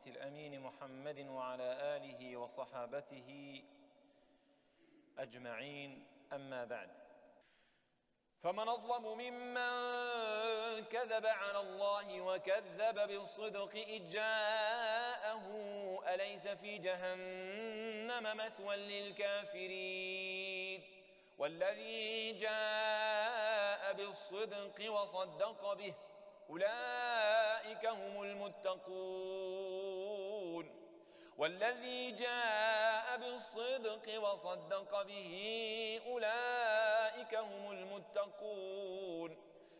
البيت الأمين محمد وعلى آله وصحابته أجمعين أما بعد فمن أظلم ممن كذب على الله وكذب بالصدق إذ جاءه أليس في جهنم مثوى للكافرين والذي جاء بالصدق وصدق به أولئك هم المتقون والذي جاء بالصدق وصدق به أولئك هم المتقون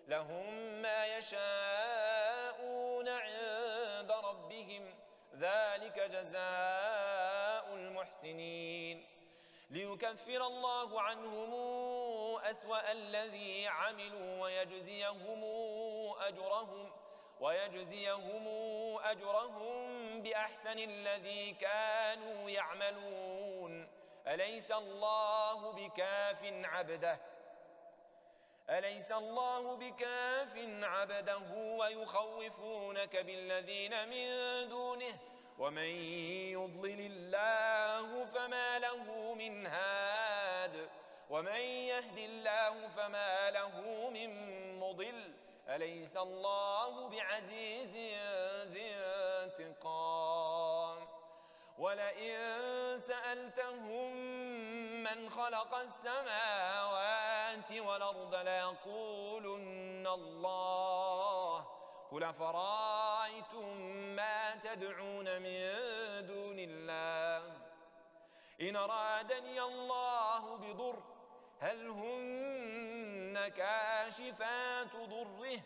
لهم ما يشاءون عند ربهم ذلك جزاء المحسنين ليكفر الله عنهم أسوأ الذي عملوا ويجزيهم أجرهم بأحسن الذي كانوا يعملون أليس الله بكاف عبده ويخوفونك بالذين من دونه ومن يضلل الله فما له من هاد ومن يهد الله فما له من مضل أليس الله بعزيز ذي انتقام ولئن سألتهم من خلق السماوات والأرض ليقولن الله قل أفرأيتم ما تدعون من دون الله إن أرادني الله بضر هل هن كاشفات ضره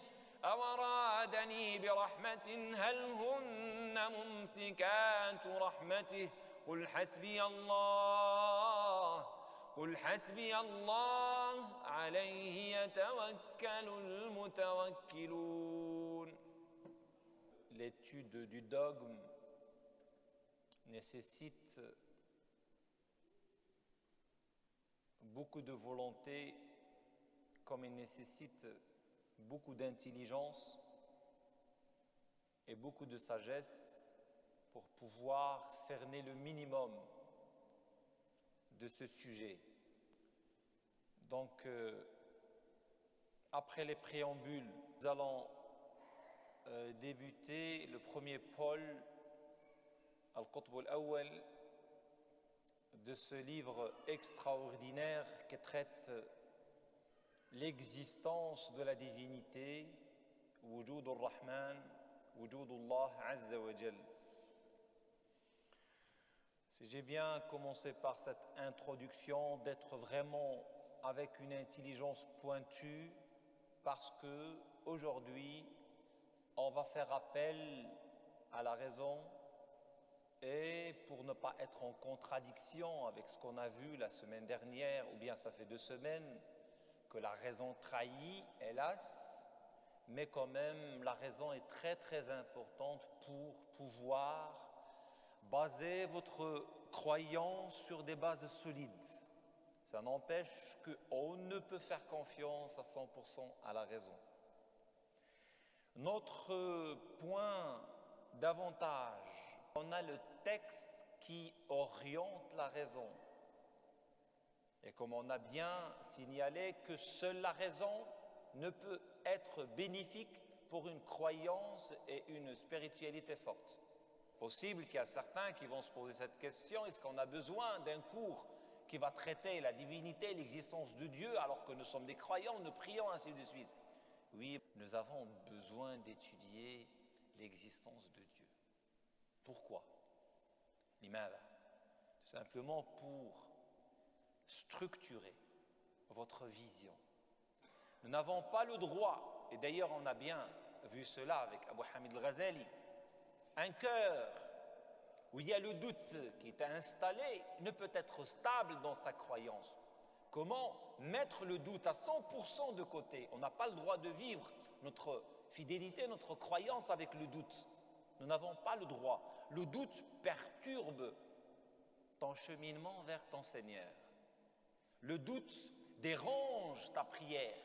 أو أرادني برحمة هل هن ممسكات رحمته قل حسبي الله عليه يتوكل المتوكلون. L'étude du dogme nécessite beaucoup de volonté, comme il nécessite beaucoup d'intelligence et beaucoup de sagesse pour pouvoir cerner le minimum de ce sujet. Donc, après les préambules, nous allons débuter le premier pôle, Al-Qutb al-Awwal, de ce livre extraordinaire qui traite l'existence de la divinité, Wujud al-Rahman, Wujud Allah Azza wa Jal. Si j'ai bien commencé par cette introduction, d'être vraiment avec une intelligence pointue, parce que aujourd'hui, on va faire appel à la raison et pour ne pas être en contradiction avec ce qu'on a vu la semaine dernière, ou bien ça fait 2 semaines, que la raison trahit, hélas, mais quand même la raison est très très importante pour pouvoir baser votre croyance sur des bases solides. Ça n'empêche qu'on ne peut faire confiance à 100% à la raison. Notre point d'avantage, on a le texte qui oriente la raison. Et comme on a bien signalé que seule la raison ne peut être bénéfique pour une croyance et une spiritualité forte. Possible qu'il y a certains qui vont se poser cette question, est-ce qu'on a besoin d'un cours qui va traiter la divinité, l'existence de Dieu, alors que nous sommes des croyants, nous prions, ainsi de suite? Oui, nous avons besoin d'étudier l'existence de Dieu. Pourquoi? Limada. Tout simplement pour structurer votre vision. Nous n'avons pas le droit, et d'ailleurs on a bien vu cela avec Abu Hamid al-Ghazali, un cœur où il y a le doute qui est installé ne peut être stable dans sa croyance. Comment mettre le doute à 100% de côté? On n'a pas le droit de vivre notre fidélité, notre croyance avec le doute. Nous n'avons pas le droit. Le doute perturbe ton cheminement vers ton Seigneur. Le doute dérange ta prière.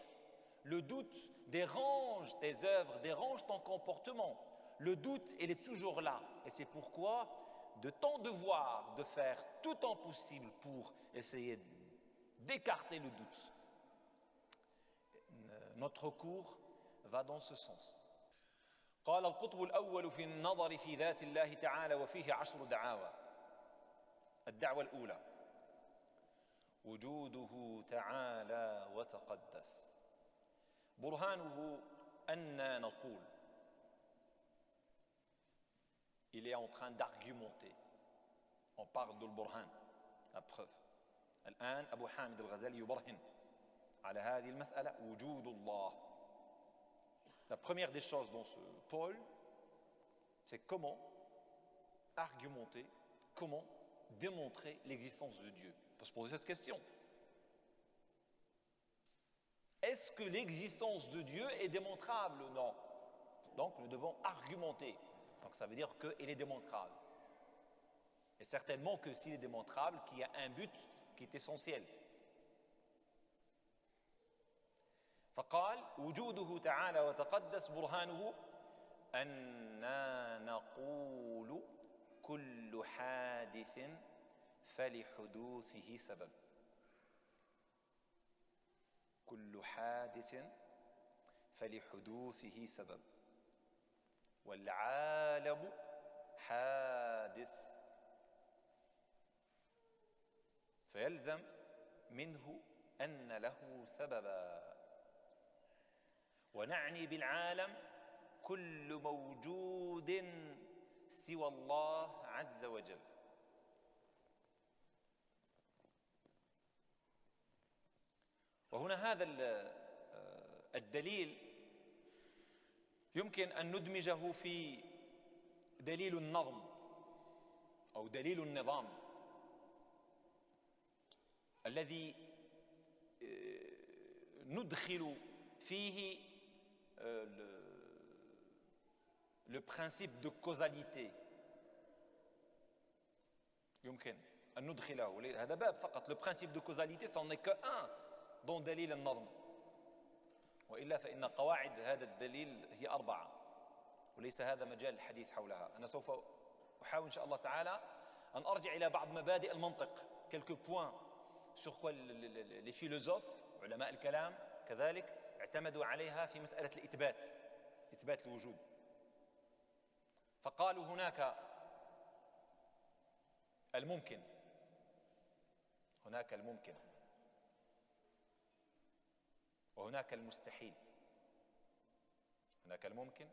Le doute dérange tes œuvres, dérange ton comportement. le doute, il est toujours là. Et c'est pourquoi, de ton devoir de faire tout ton possible pour essayer d'écarter le doute. Notre cours va dans ce sens. قال القطب الأول في النظر في ذات الله تعالى وفيه 10 دعاوى. الدعوة الأولى: وجوده تعالى وتقدس. برهانه أن نقول. Il est en train d'argumenter. On parle de l'burhan, la preuve. الآن أبو حامد الغزالي يبرهن على هذه المسألة وجود الله. La première des choses dans ce pôle, c'est comment argumenter, comment démontrer l'existence de Dieu. On peut se poser cette question. Est-ce que l'existence de Dieu est démontrable? Non. Donc nous devons argumenter. Donc ça veut dire qu'il est démontrable. Et certainement que s'il est démontrable, qu'il y a un but qui est essentiel. فقال وجوده تعالى وتقدس برهانه أننا نقول كل حادث فلحدوثه سبب. كل حادث فلحدوثه سبب والعالم حادث فيلزم منه أن له سببا. ونعني بالعالم كل موجود سوى الله عز وجل. وهنا هذا الدليل يمكن أن ندمجه في دليل النظم أو دليل النظام الذي ندخل فيه le principe de causalité. يمكن أن ندخله. هذا باب فقط. Le principe de causalité, c'en est qu'un dans دليل النظم. وإلا فإن قواعد هذا الدليل هي 4 وليس هذا مجال الحديث حولها. أنا سوف أحاول إن شاء الله تعالى أن أرجع إلى بعض مبادئ المنطق. quelques points sur quoi les philosophes علماء الكلام كذلك اعتمدوا عليها في مسألة الإثبات، إثبات الوجود. فقالوا هناك الممكن، هناك الممكن، وهناك المستحيل، هناك الممكن،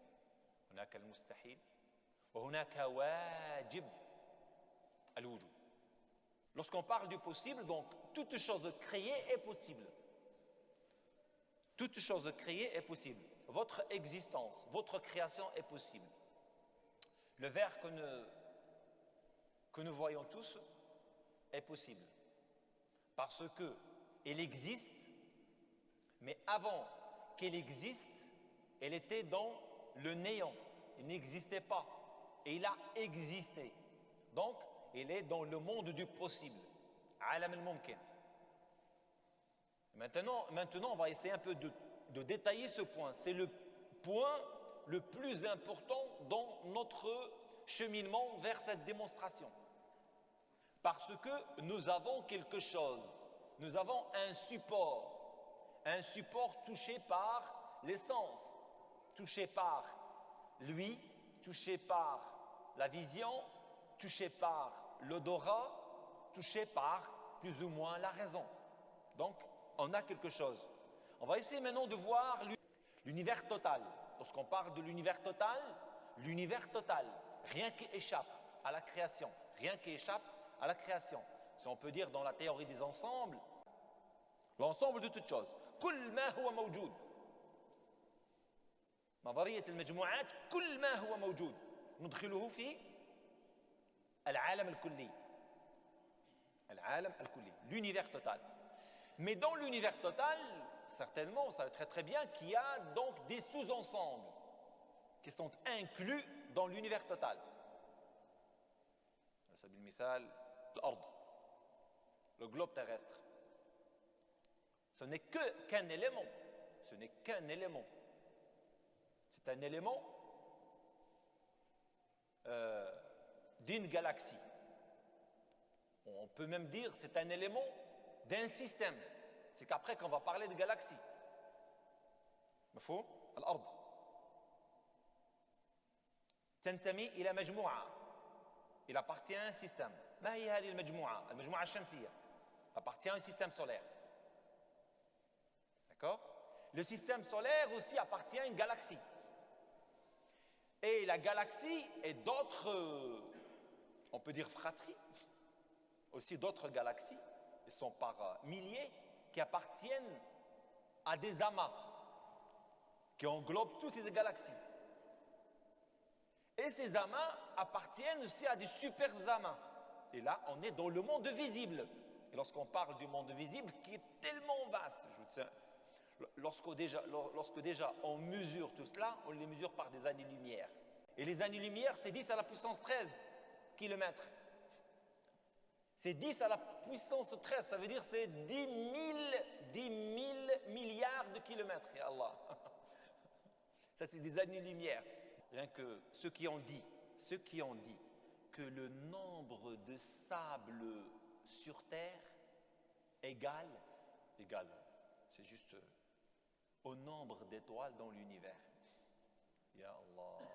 هناك المستحيل، وهناك واجب الوجود. Lorsqu'on parle du possible, donc toute chose créée est possible. Toute chose créée est possible. Votre existence, votre création est possible. Le verre que nous voyons tous est possible. Parce qu'il existe, mais avant qu'elle existe, elle était dans le néant. Il n'existait pas. Et il a existé. Donc, il est dans le monde du possible. Alam al-mumkin. Maintenant, on va essayer un peu de détailler ce point. C'est le point le plus important dans notre cheminement vers cette démonstration. Parce que nous avons quelque chose. Nous avons un support touché par les sens, touché par l'ouïe, touché par la vision, touché par l'odorat, touché par plus ou moins la raison. Donc, on a quelque chose. On va essayer maintenant de voir l'univers total. Lorsqu'on parle de l'univers total, rien qui échappe à la création, rien qui échappe à la création. Si on peut dire dans la théorie des ensembles, l'ensemble de toutes choses. كل ما هو موجود. نظرية المجموعات كل ما هو موجود ندخله في العالم الكلي. العالم الكلي, l'univers total. Mais dans l'univers total, certainement, on savait très très bien qu'il y a donc des sous-ensembles qui sont inclus dans l'univers total. على سبيل المثال الأرض, le globe terrestre. Ce n'est qu'un élément. Ce n'est qu'un élément. C'est un élément d'une galaxie. On peut même dire c'est un élément d'un système. C'est qu'après qu'on va parler de galaxie. مفهوم؟ الأرض تنتمي إلى مجموعة. Il appartient à un système. ما هي هذه المجموعة؟ المجموعة الشمسية. Appartient au système solaire. D'accord? Le système solaire aussi appartient à une galaxie. Et la galaxie et d'autres, on peut dire fratries, aussi d'autres galaxies, ils sont par milliers, qui appartiennent à des amas, qui englobent toutes ces galaxies. Et ces amas appartiennent aussi à des super amas. Et là, on est dans le monde visible. Et lorsqu'on parle du monde visible, qui est tellement vaste, lorsque déjà on mesure tout cela, on les mesure par des années-lumière. Et les années-lumière, c'est 10 à la puissance 13 kilomètres. C'est 10 à la puissance 13, ça veut dire c'est 10 000 milliards de kilomètres, ya Allah. Ça, c'est des années-lumière. Rien que ceux qui ont dit que le nombre de sables sur Terre égale, c'est juste au nombre d'étoiles dans l'univers. Ya Allah.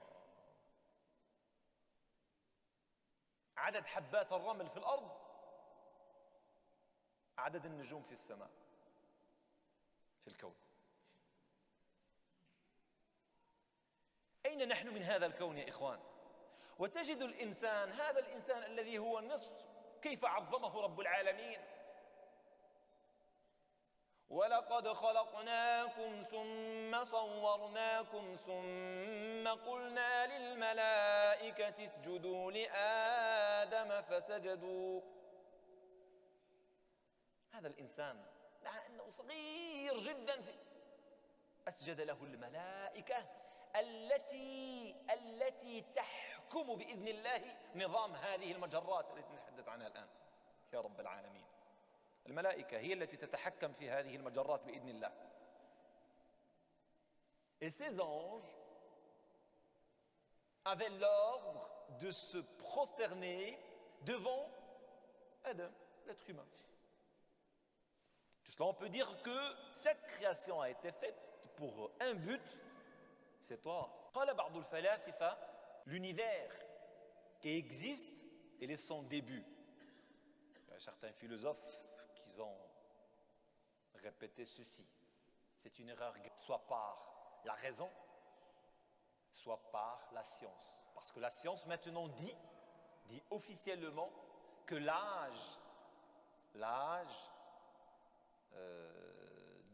عدد حبات الرمل في الأرض عدد النجوم في السماء في الكون. أين نحن من هذا الكون يا إخوان؟ وتجد الإنسان، هذا الإنسان الذي هو النصف، كيف عظمه رب العالمين. ولقد خلقناكم ثم صورناكم ثم قلنا للملائكة اسجدوا لآدم فسجدوا. هذا الإنسان مع أنه صغير جدا أسجد له الملائكة التي تحكم بإذن الله نظام هذه المجرات التي نتحدث عنها الآن. يا رب العالمين، الملائكة هي التي تتحكم في هذه المجرات بإذن الله. Et ces anges avaient l'ordre de se prosterner devant Adam, l'être humain. Tout cela, on peut dire que cette création a été faite pour un but, c'est toi. قال بعض الفلاسفة, l'univers qui existe, il est son début. Il y a certains philosophes qui ont répété ceci. C'est une erreur, soit par la raison, soit par la science. Parce que la science maintenant dit officiellement que l'âge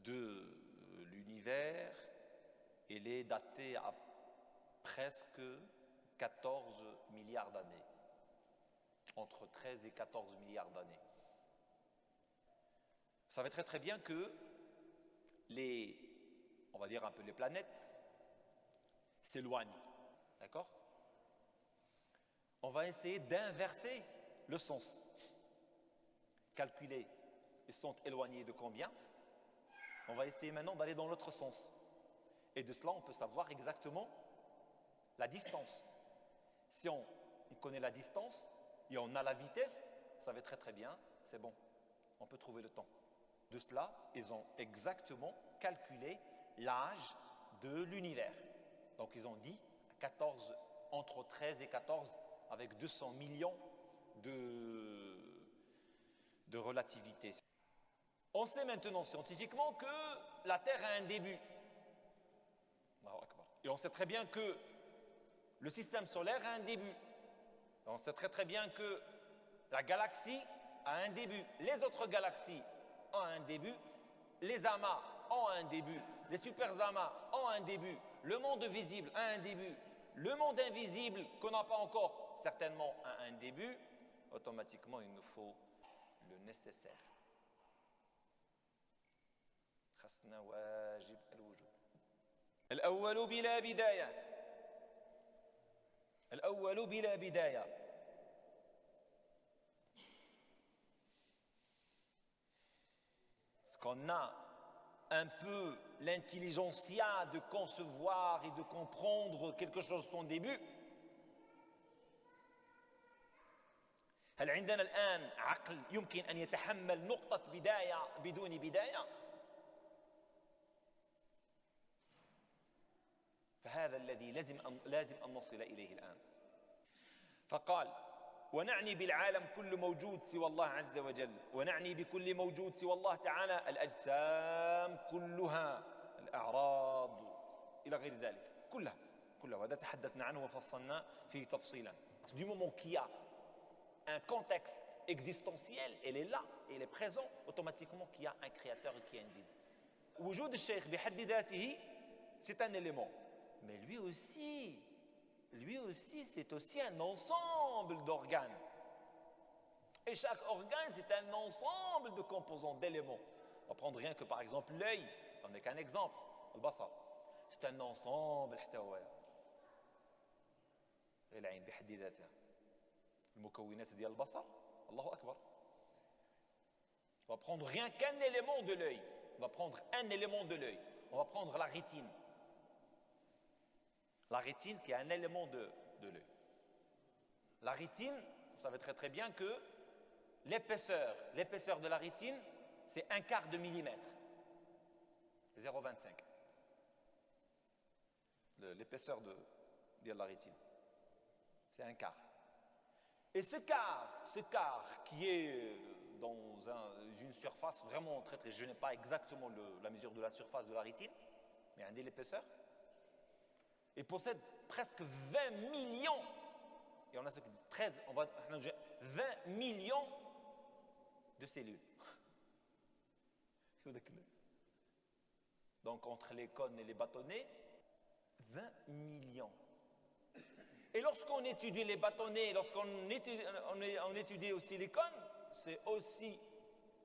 de l'univers, il est daté à presque 14 milliards d'années. Entre 13 et 14 milliards d'années. Vous savez très bien que on va dire un peu les planètes s'éloignent. D'accord? On va essayer d'inverser le sens. Calculer, ils sont éloignés de combien? On va essayer maintenant d'aller dans l'autre sens. Et de cela, on peut savoir exactement la distance. Si on connaît la distance et on a la vitesse, vous savez très bien, c'est bon, on peut trouver le temps. De cela, ils ont exactement calculé l'âge de l'univers. Donc ils ont dit 14, entre 13 et 14, avec 200 millions de relativité. On sait maintenant scientifiquement que la Terre a un début. Et on sait très bien que le système solaire a un début. On sait très bien que la galaxie a un début. Les autres galaxies ont un début. Les amas ont un début. Les super amas ont un début. Le monde visible a un début. Le monde invisible qu'on n'a pas encore certainement a un début. Automatiquement, il nous faut le nécessaire. خصنا واجب الوجود. الأول بلا بداية. الأول بلا بداية. Est-ce qu'on a un peu l'intelligentsia de concevoir et de comprendre quelque chose de son début? هل عندنا الآن عقل يمكن أن يتحمل نقطة بداية بدون بداية؟ فهذا الذي لازم أن نصل إليه الآن. فقال: ونعني بالعالم كل موجود سوى الله عز وجل، ونعني بكل موجود سوى الله تعالى الأجسام كلها، الأعراض إلى غير ذلك، كلها وهذا تحدثنا عنه وفصلنا فيه تفصيلا. Du moment qu'il y a un contexte existentiel, elle est là, elle est présente, automatiquement qu'il y a un créateur et qu'il y a une vie. وجود الشيخ بحد ذاته c'est un élément, mais lui aussi c'est aussi un ensemble d'organes. Et chaque organe c'est un ensemble de composants, d'éléments. On va prendre rien que par exemple l'œil, on n'est qu'un exemple, البصر c'est un ensemble احتوى العين بحد ذاتها. المكونات ديال البصر الله أكبر. On va prendre rien qu'un élément de l'œil. On va prendre un élément de l'œil. On va prendre la rétine. La rétine qui est un élément de l'œil. La rétine, vous savez très bien que l'épaisseur de la rétine, c'est 1/4 de millimètre. 0,25. L'épaisseur de la rétine. C'est 1/4. Et ce quart qui est dans une surface vraiment très, je n'ai pas exactement la mesure de la surface de la rétine, mais un de l'épaisseur, et possède presque 20 millions, et on a ce qui dit 20 millions de cellules. Donc entre les cônes et les bâtonnets, 20 millions. Et lorsqu'on étudie les bâtonnets, lorsqu'on étudie aussi les cônes, c'est aussi,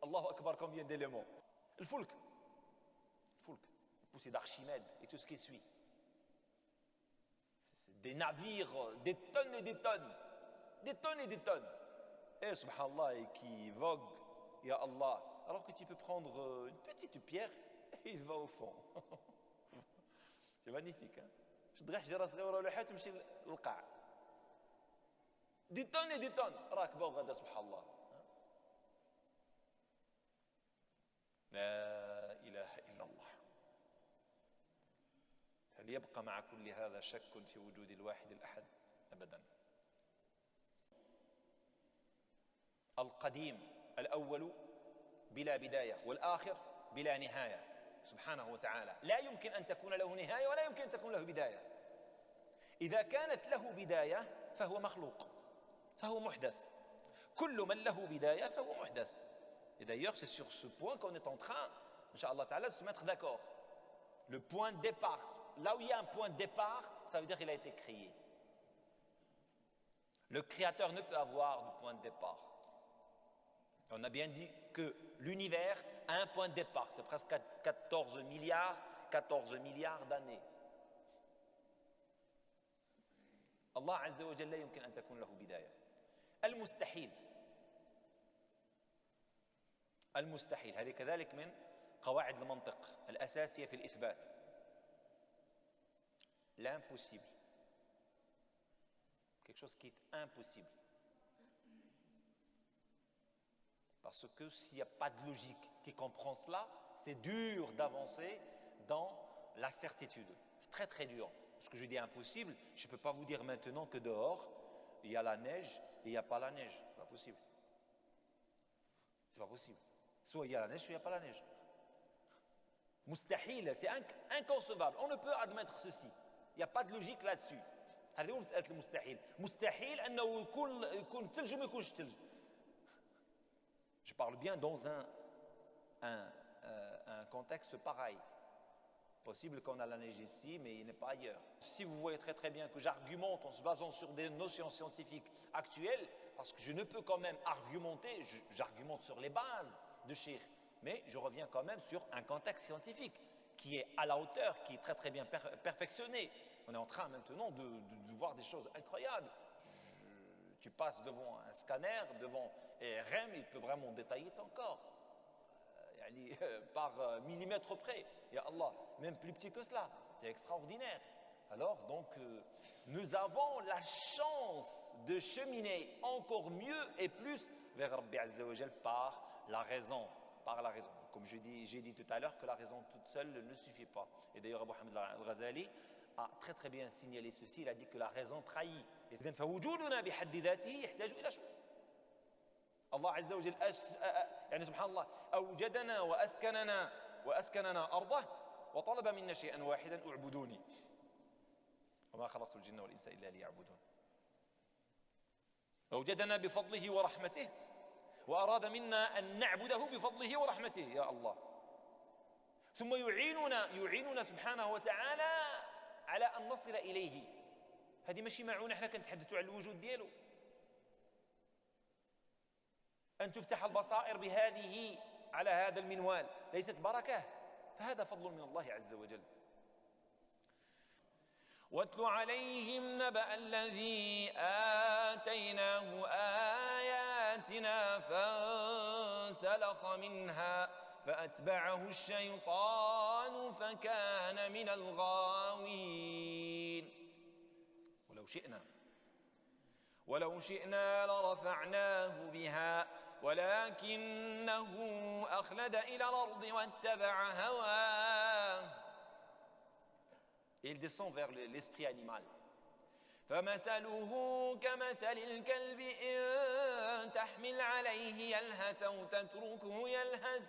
Allahu Akbar, combien d'éléments. Le foulk, le poussé d'Archimède et tout ce qui suit. C'est des navires, des tonnes et des tonnes. Et subhanallah, et qui voguent, ya Allah. Alors que tu peux prendre une petite pierre et il va au fond. C'est magnifique, hein? شد حجره صغيره ولا حاجه تمشي للقاع. دي طن راكبه وغدا سبحان الله. لا اله الا الله. هل يبقى مع كل هذا شك في وجود الواحد الأحد؟ أبدا. القديم الأول بلا بداية والآخر بلا نهاية سبحانه وتعالى، لا يمكن أن تكون له نهاية ولا يمكن أن تكون له بداية. إذا كانت له بداية فهو مخلوق، فهو محدث. كل من له بداية فهو محدث. Et d'ailleurs, c'est sur ce point qu'on est en train, Inch'Allah Ta'ala, de se mettre d'accord. Le point de départ, là où il y a un point de départ, ça veut dire qu'il a été créé. Le créateur ne peut avoir de point de départ. On a bien dit que l'univers a un point de départ, c'est presque 14 milliards d'années. Allah Azza wa Jalla يمكن أن تكون له بداية. المستحيل هذه كذلك من قواعد المنطق الأساسية في الإثبات. L'impossible. Quelque chose qui est impossible. Parce que s'il n'y a pas de logique qui comprend cela, c'est dur d'avancer dans la certitude. C'est très très dur. Ce que je dis impossible, je ne peux pas vous dire maintenant que dehors, il y a la neige et il n'y a pas la neige. C'est pas possible. C'est pas possible. Soit il y a la neige, soit il n'y a pas la neige. Mustahil, c'est inconcevable. On ne peut admettre ceci. Il n'y a pas de logique là-dessus. هذه هو مسألة المستحيل. مستحيل أنه يكون ثلج وما يكونش ثلج. Je parle bien dans un contexte pareil. Possible qu'on a la neige ici, mais il n'est pas ailleurs. Si vous voyez très très bien que j'argumente en se basant sur des notions scientifiques actuelles, parce que je ne peux quand même argumenter, j'argumente sur les bases de Shir, mais je reviens quand même sur un contexte scientifique qui est à la hauteur, qui est très très bien perfectionné. On est en train maintenant de voir des choses incroyables. Tu passes devant un scanner, devant REM, il peut vraiment détailler ton corps. Par millimètre près. Ya Allah, même plus petit que cela. C'est extraordinaire. Alors donc nous avons la chance de cheminer encore mieux et plus vers Rabbi Azza wa Jal par la raison. Comme j'ai dit tout à l'heure que la raison toute seule ne suffit pas. Et d'ailleurs Abu Hamid al-Ghazali a très très bien signalé ceci, il a dit que la raison trahit. Et c'est فوجودنا بحد ذاته يحتاج إلى شروط. الله عز وجل يعني سبحان الله أوجدنا وأسكننا أرضه وطلب منا شيئا واحدا اعبدوني وما خلقت الجن والإنس إلا ليعبدون. أوجدنا بفضله ورحمته وأراد منا أن نعبده بفضله ورحمته يا الله. ثم يعيننا سبحانه وتعالى على أن نصل إليه. هذه ماشي معونة احنا كنتحدثوا على الوجود ديالو. أن تفتح البصائر بهذه على هذا المنوال ليست بركة، فهذا فضل من الله عز وجل. واتل عليهم نبأ الذي آتيناه آياتنا فانسلخ منها فأتبعه الشيطان فكان من الغاوين. ولو شئنا لرفعناه بها ولكنه أخلد إلى الأرض واتبع هواه. Et il descend vers l'esprit animal. فمثله كمثل الكلب إن تحمل عليه يلهث أو تتركه يلهث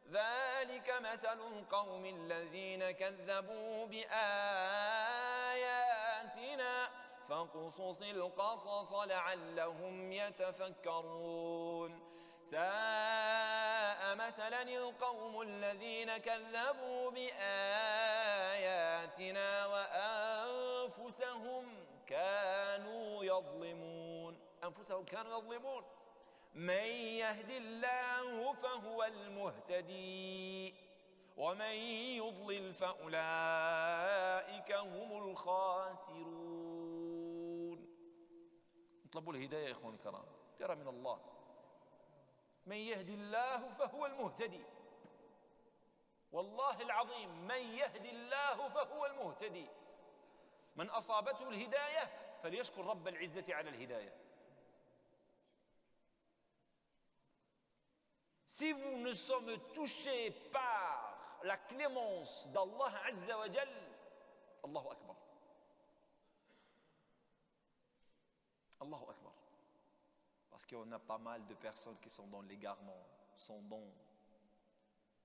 ذلك مثل القوم الذين كذبوا بآياتنا فاقصص القصص لعلهم يتفكرون. ساء مثلا القوم الذين كذبوا بآياتنا وأنفسهم كانوا يظلمون. من يهد الله فهو المهتدي ومن يضلل فأولئك هم الخاسرون. اطلبوا الهداية يا إخواني الكرام، ترى من الله. من يهدي الله فهو المهتدي، والله العظيم من يهدي الله فهو المهتدي. من أصابته الهداية فليشكر رب العزة على الهداية. Si vous ne sommes touchés par la clémence d'Allah Azza wa Jal, Allahu Akbar. Allahu Akbar. Parce qu'on a pas mal de personnes qui sont dans l'égarement,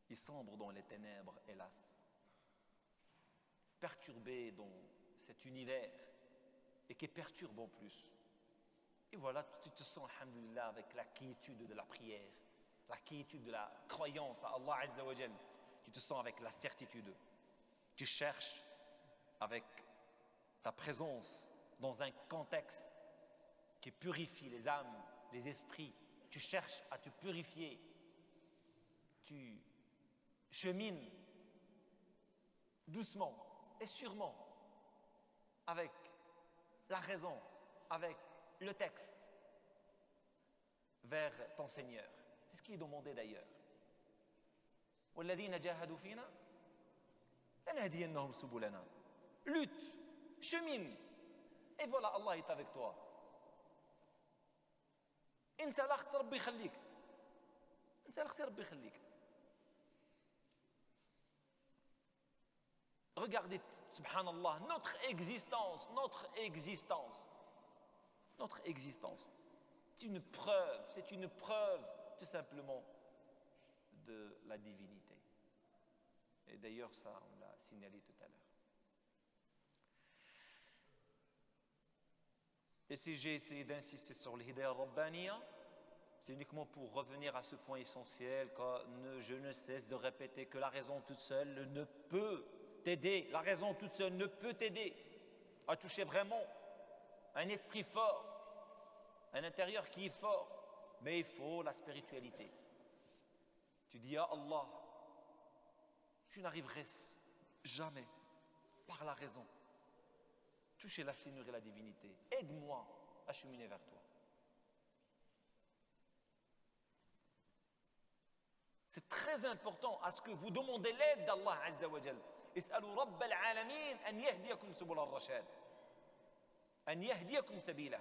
ils sombrent dans les ténèbres, hélas. Perturbés dans cet univers et qui perturbent en plus. Et voilà, tu te sens, alhamdulillah, avec la quiétude de la prière, la quiétude de la croyance à Allah Azza wa Jal. Tu te sens avec la certitude. Tu cherches avec ta présence dans un contexte qui purifie les âmes, les esprits. Tu cherches à te purifier. Tu chemines doucement et sûrement avec la raison, avec le texte vers ton Seigneur. C'est ce qui est demandé d'ailleurs. وَالَّذِينَ جَاهَدُوا فِينَا لَنَهْدِيَنَّهُمْ سُبُلَنَا. Lutte, chemine, et voilà, Allah est avec toi. انسى لخت ربي يخليك، انسى لخت ربي يخليك. Regardez, subhanallah, notre existence, c'est une preuve tout simplement de la divinité. Et d'ailleurs, ça, on l'a signalé tout à l'heure. Et si j'ai essayé d'insister sur l'hidayah rabbaniya, c'est uniquement pour revenir à ce point essentiel que je ne cesse de répéter que la raison toute seule ne peut t'aider. La raison toute seule ne peut t'aider à toucher vraiment un esprit fort, un intérieur qui est fort. Mais il faut la spiritualité. Tu dis, ah Allah, je n'arriverai jamais par la raison toucher la Seigneur et la divinité. Aide-moi à cheminer vers toi. C'est très important à ce que vous demandez l'aide d'Allah Azza wa Jal. اسألوا رب العالمين أن يهديكم سبل الرشاد، أن يهديكم سبيله.